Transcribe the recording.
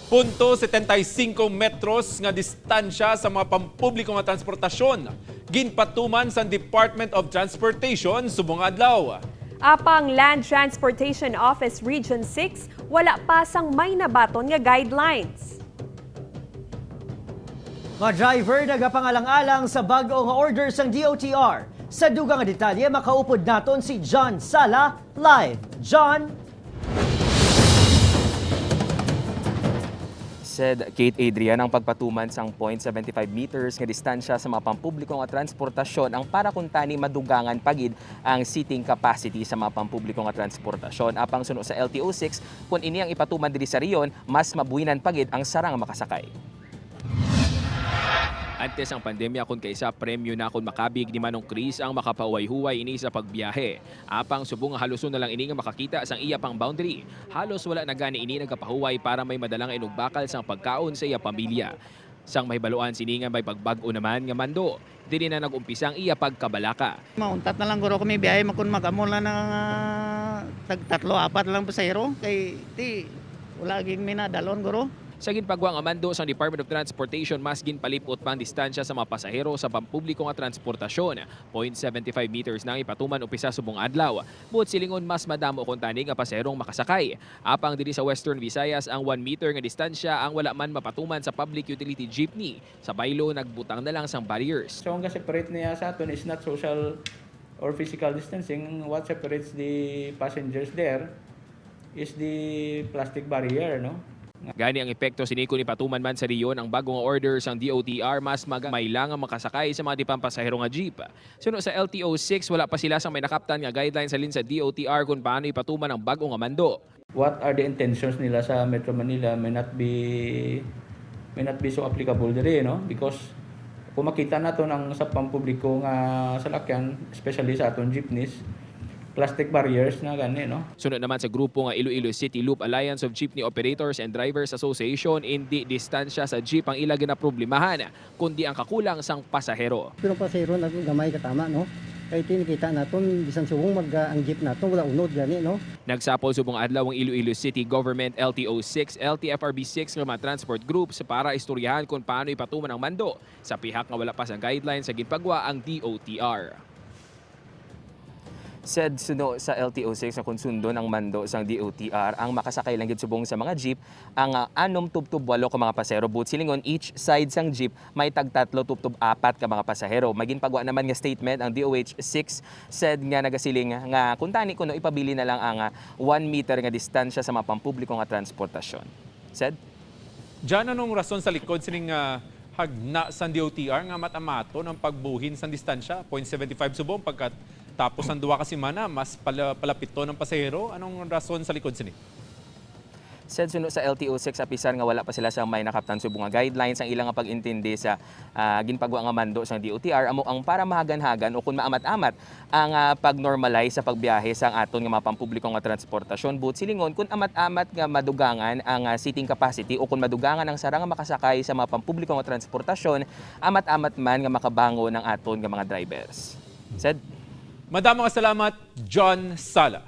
0.75 metros nga distansya sa mga pampubliko nga transportasyon. Ginpatuman sa Department of Transportation subong adlaw. Apang Land Transportation Office Region 6, wala pa sang may nabaton nga guidelines. Mga driver nagapangalang-alang sa bag-o nga orders ng DOTR. Sa dugang nga detalye, makaupod naton si John Sala live. John? Said Kate Adrian, ang pagpatuman sang 0.75 meters nga distansya sa mga pampubliko nga transportasyon ang para kuntani madugangan pagid ang seating capacity sa mga pampubliko nga transportasyon. Apang suno sa LTO6, kung ini ang ipatuman diri sa riyon, mas mabuhinan pagid ang sarang makasakay. Antes ang pandemya kung kaysa premyo na kung makabig ni Manong Chris ang makapauway-huway ini sa pagbiyahe. Apang subong haluson na lang ini nga makakita sang iya pang boundary. Halos wala na gani ini nagapahuway para may madalang inugbakal sang pagkaon sa iya pamilya. Sang mahibaluan sini nga may pagbag-o naman nga mando. Dili na nag-umpisa ang iya pagkabalaka. Mauntat na lang guro kami biyahe makun magamol na ng tag 3-4 lang pasahero kay ti wala ging minadalon guro. Sa ginpagwang amando sa Department of Transportation, mas ginpalipot pang distansya sa mga pasahero sa pampubliko nga transportasyon. 0.75 meters nang ipatuman upisa subong adlaw. Buot silingon mas madamo kung tani nga pasaherong makasakay. Apang diri sa Western Visayas ang 1 meter nga distansya ang wala man mapatuman sa public utility jeepney. Sa baylo nagbutang na lang sang barriers. So ang separate niya sa aton is not social or physical distancing. What separates the passengers there is the plastic barrier, no? Gani ang epekto siniko ni patuman man sa riyon ang bagong orders ang DOTR mas magmailangang makasakay sa mga dipang-pasahero nga jeep. Suno sa LTO6, wala pa sila sa may nakaptan nga guidelines salin sa DOTR kung paano ipatuman ang bagong amando. What are the intentions nila sa Metro Manila may not be so applicable diri, no? Because kung makita nato ng sa pampubliko nga salakyan, especially sa aton jeepneys, plastic barriers na gani, no? Sunod naman sa grupo nga Iloilo City Loop Alliance of Jeepney Operators and Drivers Association, hindi distansya sa jeep ang ila ginaproblemahan, kundi ang kakulang sang pasahero. Pero pasahero na gamay katama, no? Kaya tinikita naton bisan subong ang jeep naton wala unod gani, no? Nagsapol subong adlaw ang Iloilo City Government LTO6, LTFRB6 nga mga transport groups para istoryahan kung paano ipatuman ang mando sa pihak nga wala pa sa guidelines sa ginpagwa ang DOTR. Said suno sa LTO6 na konsundo ng mando sang DOTR ang makasakay lang gid subong sa mga jeep ang 6 tubtub 8 ka mga pasahero but silingon each side sang jeep may tag 3 tubtub 4 ka mga pasahero. Maginpagwa naman nga statement ang DOH6 said nga nagasiling nga kuntani kuno ipabili na lang ang 1 meter nga distansya sa mga pampubliko nga transportasyon. Said Diyan anong rason sa likod sining hagna sa DOTR nga matamato ng pagbuhin sa distansya 0.75 subong pagkat tapos ang 2 ka semana mas palapito ng pasahero. Anong rason sa likod sini? Said suno sa LTO6 apisan nga wala pa sila sa may nakaptan subong nga guidelines ang ilang nga pag-intindi sa ginpagwa nga mando sa DOTR amo ang para mahagan-hagan o kung maamat-amat ang pag-normalize sa pagbiyahe sa aton nga mga pampubliko nga transportasyon but silingon kung amat-amat nga madugangan ang seating capacity o kung madugangan ang sarang nga makasakay sa mga pampubliko nga transportasyon amat-amat man nga makabango ng aton nga mga drivers. Said Madamong salamat, John Sala.